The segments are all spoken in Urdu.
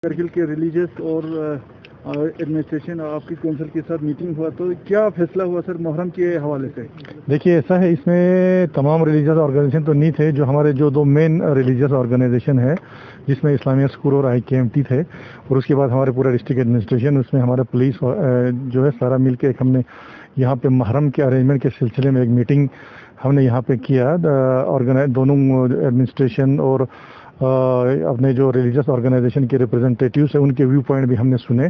کرگل کے ریلیجس اور ایڈمنسٹریشن آپ کی کونسل کے ساتھ میٹنگ ہوا تو کیا فیصلہ ہوا سر محرم کے حوالے سے؟ دیکھیے ایسا ہے، اس میں تمام ریلیجیس آرگنائزیشن تو نہیں تھے، جو ہمارے جو دو مین ریلیجیس آرگنائزیشن ہے جس میں اسلامیہ اسکول اور IKMT تھے، اور اس کے بعد ہمارے پورا ڈسٹرکٹ ایڈمنسٹریشن، اس میں ہمارا پولیس جو ہے سارا مل کے ہم نے یہاں پہ محرم کے ارینجمنٹ کے سلسلے میں ایک میٹنگ ہم نے یہاں پہ کیا، دونوں ایڈمنسٹریشن اور اپنے جو ریلیجیس آرگنائزیشن کے ریپرزنٹیٹیوز ہیں ان کے ویو پوائنٹ بھی ہم نے سنے.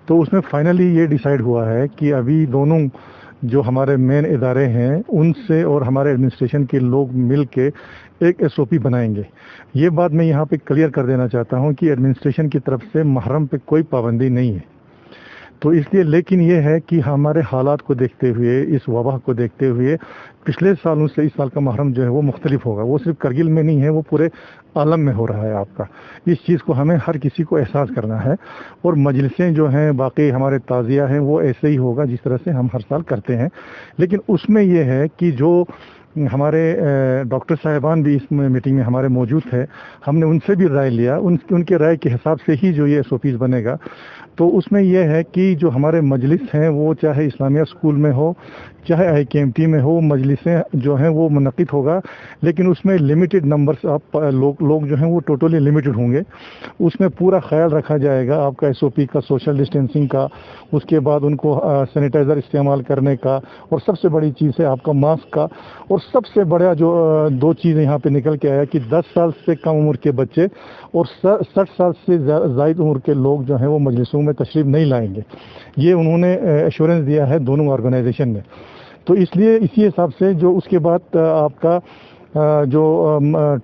تو اس میں فائنلی یہ ڈیسائیڈ ہوا ہے کہ ابھی دونوں جو ہمارے مین ادارے ہیں ان سے اور ہمارے ایڈمنسٹریشن کے لوگ مل کے ایک SOP بنائیں گے. یہ بات میں یہاں پہ کلیئر کر دینا چاہتا ہوں کہ ایڈمنسٹریشن کی طرف سے محرم پہ کوئی پابندی نہیں ہے. تو اس لیے لیکن یہ ہے کہ ہمارے حالات کو دیکھتے ہوئے، اس وبا کو دیکھتے ہوئے پچھلے سالوں سے اس سال کا محرم جو ہے وہ مختلف ہوگا. وہ صرف کرگل میں نہیں ہے، وہ پورے عالم میں ہو رہا ہے. آپ کا اس چیز کو ہمیں ہر کسی کو احساس کرنا ہے، اور مجلسیں جو ہیں باقی ہمارے تعزیہ ہیں وہ ایسے ہی ہوگا جس طرح سے ہم ہر سال کرتے ہیں. لیکن اس میں یہ ہے کہ جو ہمارے ڈاکٹر صاحبان بھی اس میٹنگ میں ہمارے موجود تھے، ہم نے ان سے بھی رائے لیا. ان کے رائے کے حساب سے ہی جو یہ SOPs بنے گا. تو اس میں یہ ہے کہ جو ہمارے مجلس ہیں وہ چاہے اسلامیہ اسکول میں ہو چاہے IKMT میں ہو، مجلسیں جو ہیں وہ منعقد ہوگا، لیکن اس میں لمیٹڈ نمبرز آپ لوگ جو ہیں وہ ٹوٹلی لمیٹڈ ہوں گے. اس میں پورا خیال رکھا جائے گا آپ کا SOP کا، سوشل ڈسٹینسنگ کا، اس کے بعد ان کو سینیٹائزر استعمال کرنے کا، اور سب سے بڑی چیز ہے آپ کا ماسک کا. اور سب سے بڑا جو دو چیزیں یہاں پہ نکل کے آیا کہ 10 سال سے کم عمر کے بچے اور 60 سال سے زائد عمر کے لوگ جو ہیں وہ مجلسوں میں تشریف نہیں لائیں گے. یہ انہوں نے ایشورنس دیا ہے دونوں آرگنائزیشن نے. تو اس لیے اسی حساب سے جو اس کے بعد آپ کا جو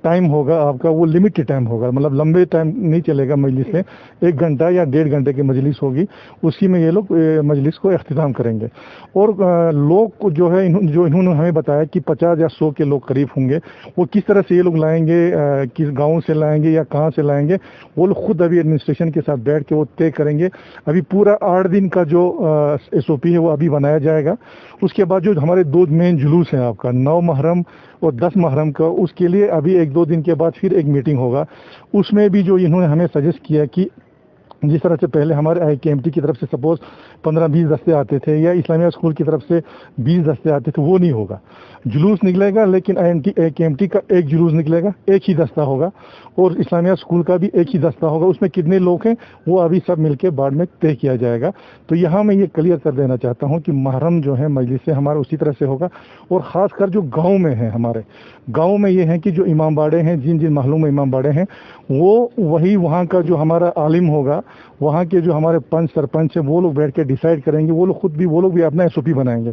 ٹائم ہوگا آپ کا وہ لمیٹڈ ٹائم ہوگا، مطلب لمبے ٹائم نہیں چلے گا. مجلس میں 1 گھنٹہ یا 1.5 گھنٹے کی مجلس ہوگی، اسی میں یہ لوگ مجلس کو اختتام کریں گے. اور لوگ جو ہے انہوں نے ہمیں بتایا کہ 50 یا 100 کے لوگ قریب ہوں گے. وہ کس طرح سے یہ لوگ لائیں گے، کس گاؤں سے لائیں گے یا کہاں سے لائیں گے، وہ لوگ خود ابھی ایڈمنسٹریشن کے ساتھ بیٹھ کے وہ طے کریں گے. ابھی پورا 8 دن کا جو SOP ہے وہ ابھی بنایا جائے گا. اس کے بعد جو ہمارے 2 مین جلوس ہیں آپ کا 9 محرم اور 10 محرم کا، اس کے لیے ابھی 1-2 دن کے بعد پھر ایک میٹنگ ہوگا. اس میں بھی جو انہوں نے ہمیں سجیسٹ کیا کہ جس طرح سے پہلے ہمارے IKMT کی طرف سے سپوز 15-20 دستے آتے تھے یا اسلامیہ اسکول کی طرف سے 20 دستے آتے تھے، وہ نہیں ہوگا. جلوس نکلے گا لیکن IKMT کا ایک جلوس نکلے گا، ایک ہی دستہ ہوگا، اور اسلامیہ اسکول کا بھی ایک ہی دستہ ہوگا. اس میں کتنے لوگ ہیں وہ ابھی سب مل کے بعد میں طے کیا جائے گا. تو یہاں میں یہ کلیئر کر دینا چاہتا ہوں کہ محرم جو ہے مجلس سے ہمارا اسی طرح سے ہوگا. اور خاص کر جو گاؤں میں ہیں، ہمارے گاؤں میں یہ ہے کہ جو امام باڑے ہیں، جن محلوں میں امام باڑے ہیں، وہ وہی وہاں کا جو ہمارا عالم ہوگا، وہاں کے جو ہمارے پنچ سرپنچ ہیں، وہ لوگ بیٹھ کے ڈیسائیڈ کریں گے. وہ لوگ بھی اپنا SOP بنائیں گے.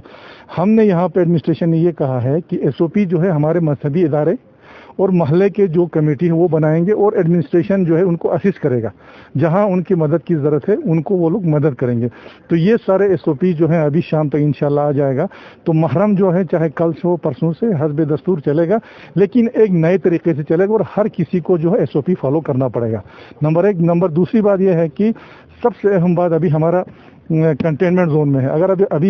ہم نے یہاں پہ ایڈمنسٹریشن نے یہ کہا ہے کہ SOP جو ہے ہمارے مذہبی ادارے اور محلے کے جو کمیٹی ہے وہ بنائیں گے، اور ایڈمنسٹریشن جو ہے ان کو اسسٹ کرے گا. جہاں ان کی مدد کی ضرورت ہے ان کو وہ لوگ مدد کریں گے. تو یہ سارے SOP جو ہیں ابھی شام تک انشاءاللہ آ جائے گا. تو محرم جو ہے چاہے کل سے ہو پرسوں سے حسب دستور چلے گا، لیکن ایک نئے طریقے سے چلے گا، اور ہر کسی کو جو ہے SOP فالو کرنا پڑے گا. نمبر 1. دوسری بات یہ ہے کہ سب سے اہم بات ابھی ہمارا کنٹینمنٹ زون میں ہے. اگر ابھی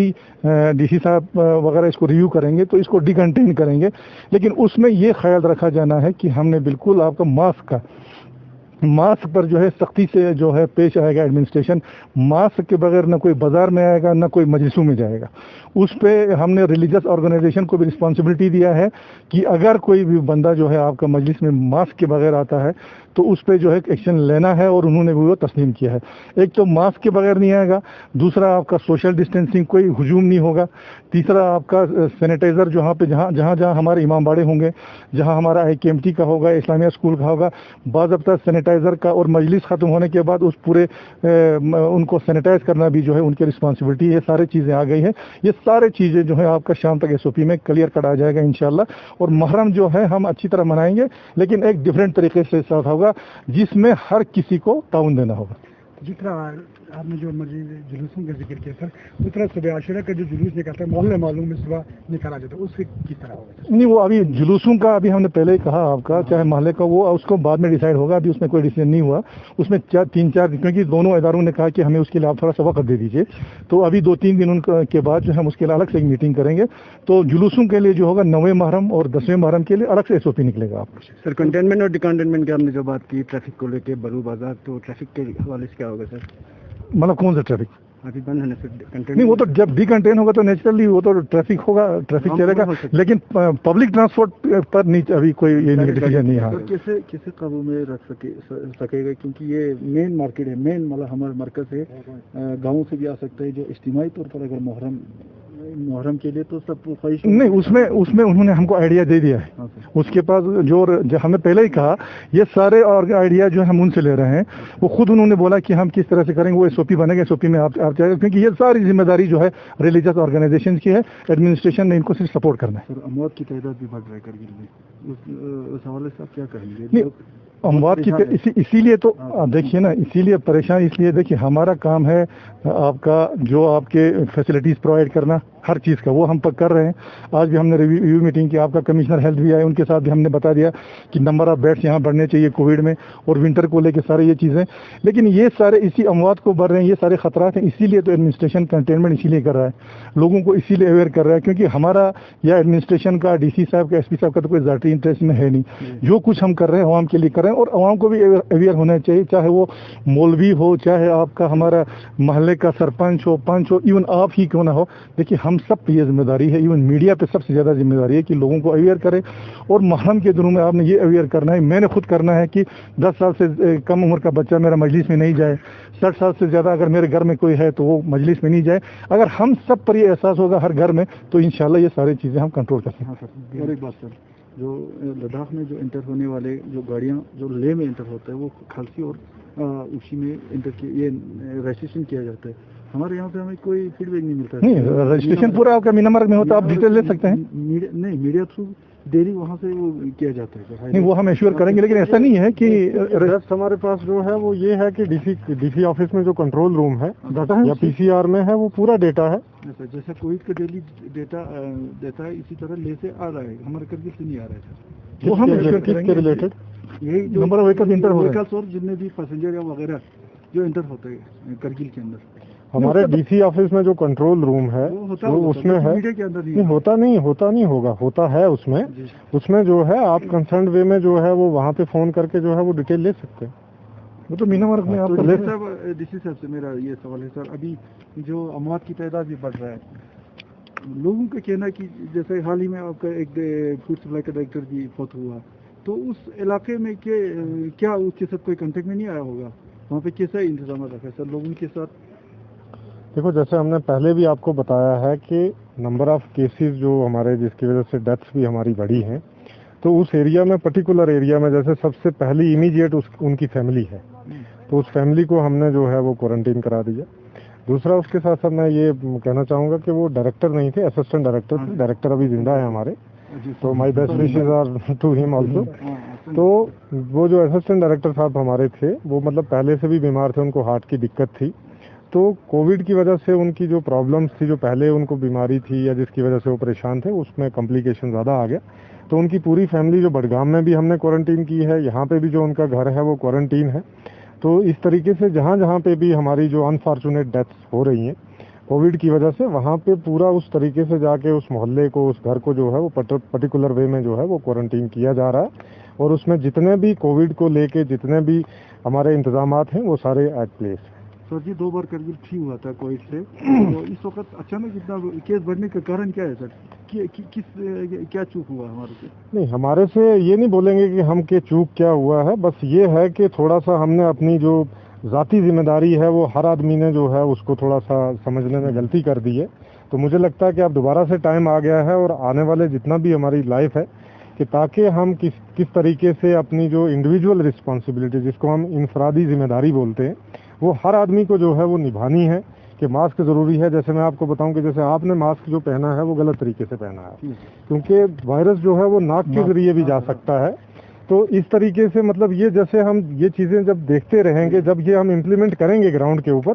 DC صاحب وغیرہ اس کو ریویو کریں گے تو اس کو ڈی کنٹین کریں گے. لیکن اس میں یہ خیال رکھا جانا ہے کہ ہم نے بالکل آپ کا ماسک پر جو ہے سختی سے جو ہے پیش آئے گا ایڈمنسٹریشن. ماسک کے بغیر نہ کوئی بازار میں آئے گا نہ کوئی مجلسوں میں جائے گا. اس پہ ہم نے ریلیجیس آرگنائزیشن کو بھی رسپانسبلٹی دیا ہے کہ اگر کوئی بھی بندہ جو ہے آپ کا مجلس میں ماسک کے بغیر آتا ہے تو اس پہ جو ہے ایکشن لینا ہے، اور انہوں نے بھی وہ تسلیم کیا ہے. ایک تو ماسک کے بغیر نہیں آئے گا، دوسرا آپ کا سوشل ڈسٹینسنگ، کوئی ہجوم نہیں ہوگا، تیسرا آپ کا سینیٹائزر جہاں ہمارے امام باڑے ہوں گے، جہاں ہمارا IKMT کا ہوگا، اسلامیہ اسکول کا ہوگا، باضابطہ سینیٹائزر کا، اور مجلس ختم ہونے کے بعد اس پورے ان کو سینیٹائز کرنا بھی جو ہے ان کی رسپانسبلٹی. یہ سارے چیزیں آ گئی ہیں. یہ سارے چیزیں جو ہے آپ کا شام تک SOP میں کلیئر کٹ آ جائے گا انشاءاللہ. اور محرم جو ہے ہم اچھی طرح منائیں گے، لیکن ایک ڈیفرنٹ طریقے سے ساتھ ہوگا جس میں ہر کسی کو تعاون دینا ہوگا. جتنا آپ نے جو مرضی جلوسوں کا ذکر کیا سر، اس طرح صبح عاشورہ کا جو جلوس نکلتا ہے محلے معلوم میں صبح نکالا جاتا ہے، اس سے کس طرح ہوگا؟ نہیں، وہ ابھی جلوسوں کا ابھی ہم نے پہلے ہی کہا آپ کا، چاہے محلے کا، وہ اس کو بعد میں ڈیسائیڈ ہوگا، ابھی اس میں کوئی ڈیسیجن نہیں ہوا. اس میں 3-4 کیونکہ دونوں اداروں نے کہا کہ ہمیں اس کے لیے آپ تھوڑا سا وقت دے دیجیے، تو ابھی 2-3 دن کے بعد جو ہم اس کے لیے الگ سے ایک میٹنگ کریں گے. تو جلوسوں کے لیے جو ہوگا 9ویں محرم اور 10ویں محرم کے لیے الگ سے SOP نکلے گا. آپ سر کنٹینمنٹ اور ڈیکنٹینمنٹ کی آپ نے جو بات کی ٹریفک کو لے کے بلو بازار، تو ٹریفک کے حوالے سے کیا ہوگا سر؟ مطلب کون سا ٹریفک؟ ابھی بند ہے سر نہیں، وہ تو جب ڈی کنٹین ہوگا تو نیچرلی وہ تو ٹریفک ہوگا، ٹریفک چلے گا، لیکن پبلک ٹرانسپورٹ پر نہیں ابھی کوئی یہ ڈیسیجن نہیں ہے. کیسے قابو میں رکھ سکے گا؟ کیونکہ یہ مین مارکیٹ ہے، مین مطلب ہمارا مرکز ہے، گاؤں سے بھی آ سکتا ہے جو اجتماعی طور پر اگر محرم کے لیے تو سب خواہش نہیں، اس میں انہوں نے ہم کو آئیڈیا دے دیا ہے. اس کے پاس جو ہمیں پہلے ہی کہا، یہ سارے اور آئیڈیا جو ہم ان سے لے رہے ہیں، وہ خود انہوں نے بولا کہ ہم کس طرح سے کریں گے، وہ SOP بنے گا، SOP میں آپ چاہے، کیونکہ یہ ساری ذمہ داری جو ہے ریلیجس آرگنائزیشن کی ہے، ایڈمنسٹریشن نے ان کو صرف سپورٹ کرنا ہے. سر اموات کی تعداد بھی بڑھ رہا ہے کرگل میں، اس حوالے سے آپ کیا کہیں گے؟ اموات کی اسی لیے تو دیکھیے نا، اسی لیے پریشان، اس لیے دیکھیے ہمارا کام ہے آپ کا جو آپ کے فیسلٹیز پرووائڈ کرنا ہر چیز کا، وہ ہم کر رہے ہیں. آج بھی ہم نے ریویو میٹنگ کی، آپ کا کمشنر ہیلتھ بھی آئے، ان کے ساتھ بھی ہم نے بتا دیا کہ نمبر آف بیڈس یہاں بڑھنے چاہیے کووڈ میں، اور ونٹر کو لے کے سارے یہ چیزیں. لیکن یہ سارے اسی اموات کو بڑھ رہے ہیں، یہ سارے خطرات ہیں، اسی لیے تو ایڈمنسٹریشن کنٹینمنٹ اسی لیے کر رہا ہے، لوگوں کو اسی لیے اویئر کر رہا ہے، کیونکہ ہمارا یا ایڈمنسٹریشن کا، DC صاحب کا، SP صاحب کا تو کوئی ذاتی انٹرسٹ میں ہے نہیں. جو کچھ ہم کر رہے ہیں عوام کے لیے کر رہے ہیں، اور عوام کو بھی اویئر ہونا چاہیے، چاہے وہ مولوی ہو، چاہے آپ کا ہمارا محلے کا سرپنچ ہو، پنچ ہو، ایون آپ ہی کیوں نہ ہو. دیکھیے ہم سب پہ یہ ذمہ داری ہے، ایون میڈیا پہ سب سے زیادہ ذمہ داری ہے کہ لوگوں کو اویئر کرے. اور محرم کے دنوں میں آپ نے یہ اویئر کرنا ہے، میں نے خود کرنا ہے کہ 10 سال سے کم عمر کا بچہ میرا مجلس میں نہیں جائے، 60 سال سے زیادہ اگر میرے گھر میں کوئی ہے تو وہ مجلس میں نہیں جائے. اگر ہم سب پر یہ احساس ہوگا ہر گھر میں تو انشاءاللہ یہ ساری چیزیں ہم کنٹرول کر سکیں. اور ایک بات سر، جو لداخ میں جو انٹر ہونے والے جو گاڑیاں جو لیہ میں انٹر ہوتا ہے وہ کھالسی اور اسی میں انٹر یہ رجسٹریشن کیا جاتا ہے. ہمارے یہاں سے ہمیں کوئی فیڈ بیک نہیں ملتا ہے. نہیں، رجسٹریشن پورا آپ کا مینا مارگ میں ہوتا ہے، آپ ڈیٹیل لے سکتے ہیں. نہیں، میڈیا تھرو ڈیلی وہاں سے وہ کیا جاتا ہے. نہیں، وہ ہم ایشور کریں گے، لیکن ایسا نہیں ہے کہ ہمارے پاس جو ہے وہ یہ ہے کہ DC آفس میں جو کنٹرول روم ہے یا PCR میں ہے، وہ پورا ڈیٹا ہے. جیسا کووڈ کا ڈیلی ڈیٹا دیتا ہے، اسی طرح لے سے آ رہا ہے، ہمارے کرگل سے نہیں آ رہا ہے سر. وہ ہم ایشور کریں گے ریلیٹڈ یہی جو نمبر آف وہیکلز انٹر ہو رہے ہیں اور جتنے بھی پیسنجر یا وغیرہ جو انٹر ہوتے ہیں کرگل کے اندر. ہمارے DC آفس میں جو کنٹرول روم ہے وہ اس میں ہے. نہیں ہوتا نہیں ہوگا، ہوتا ہے اس میں جو ہے آپ کنسرنڈ وے میں جو ہے وہ وہاں پہ فون کر کے جو ہے وہ ڈیٹیل لے سکتے ہیں. وہ تو مینا مارگ میں آپ کا DC صاحب سے میرا یہ سوال ہے سر، ابھی جو اموات کی تعداد بھی بڑھ رہا ہے، لوگوں کا کہنا ہے کہ جیسے حال ہی میں آپ کا ایک فوڈ سپلائی کا ڈائریکٹر بھی فوت ہوا، تو اس علاقے میں کیا اس کے ساتھ کوئی کانٹیکٹ میں نہیں آیا ہوگا؟ وہاں پہ کیسا انتظامات رکھا ہے سر لوگوں کے ساتھ؟ دیکھو، جیسے ہم نے پہلے بھی آپ کو بتایا ہے کہ نمبر آف کیسز جو ہمارے جس کی وجہ سے ڈیتھس بھی ہماری بڑھی ہیں، تو اس ایریا میں پرٹیکولر ایریا میں جیسے سب سے پہلی امیڈیٹ ان کی فیملی ہے، تو اس فیملی کو ہم نے جو ہے وہ کوارنٹین کرا دیا. دوسرا اس کے ساتھ ساتھ میں یہ کہنا چاہوں گا کہ وہ ڈائریکٹر نہیں تھے، اسسٹنٹ ڈائریکٹر تھے. ڈائریکٹر ابھی زندہ ہے ہمارے، تو my best wishes are to ہم آلسو. تو وہ جو اسسٹنٹ ڈائریکٹر صاحب ہمارے تھے وہ مطلب پہلے سے بھی بیمار تھے، ان کو ہارٹ کی دقت تھی. تو کووڈ کی وجہ سے ان کی جو پرابلمس تھی، جو پہلے ان کو بیماری تھی یا جس کی وجہ سے وہ پریشان تھے، اس میں کمپلیکیشن زیادہ آ گیا. تو ان کی پوری فیملی جو بڈگام میں بھی ہم نے کوارنٹین کی ہے، یہاں پہ بھی جو ان کا گھر ہے وہ کوارنٹین ہے. تو اس طریقے سے جہاں پہ بھی ہماری جو انفارچونیٹ ڈیتھس ہو رہی ہیں کووڈ کی وجہ سے، وہاں پہ پورا اس طریقے سے جا کے اس محلے کو، اس گھر کو جو ہے وہ پرٹیکولر وے میں جو ہے وہ کوارنٹین کیا جا رہا ہے. اور اس میں جتنے بھی کووڈ کو لے کے جتنے بھی ہمارے انتظامات ہیں وہ سارے ایٹ پلیس ہیں. سر جی 2 بار کرگل ٹھیک ہوا تھا کووڈ سے، تو اس وقت اچانک اتنا کیس بڑھنے کا کارن کیا ہے سر؟ کیا چوک ہوا ہمارے سے؟ نہیں، ہمارے سے یہ نہیں بولیں گے کہ ہم کے چوک کیا ہوا ہے، بس یہ ہے کہ تھوڑا سا ہم نے اپنی جو ذاتی ذمہ داری ہے وہ ہر آدمی نے جو ہے اس کو تھوڑا سا سمجھنے میں غلطی کر دی ہے. تو مجھے لگتا ہے کہ اب دوبارہ سے ٹائم آ گیا ہے، اور آنے والے جتنا بھی ہماری لائف ہے کہ تاکہ ہم کس طریقے سے اپنی جو انڈیویجول رسپانسبلٹی، جس کو ہم انفرادی ذمہ داری بولتے ہیں، وہ ہر آدمی کو جو ہے وہ نبھانی ہے. کہ ماسک ضروری ہے. جیسے میں آپ کو بتاؤں کہ جیسے آپ نے ماسک جو پہنا ہے وہ غلط طریقے سے پہنا ہے، کیونکہ وائرس جو ہے وہ ناک کے ذریعے بھی جا سکتا ہے. تو اس طریقے سے مطلب یہ جیسے ہم یہ چیزیں جب دیکھتے رہیں گے، جب یہ ہم امپلیمنٹ کریں گے گراؤنڈ کے اوپر،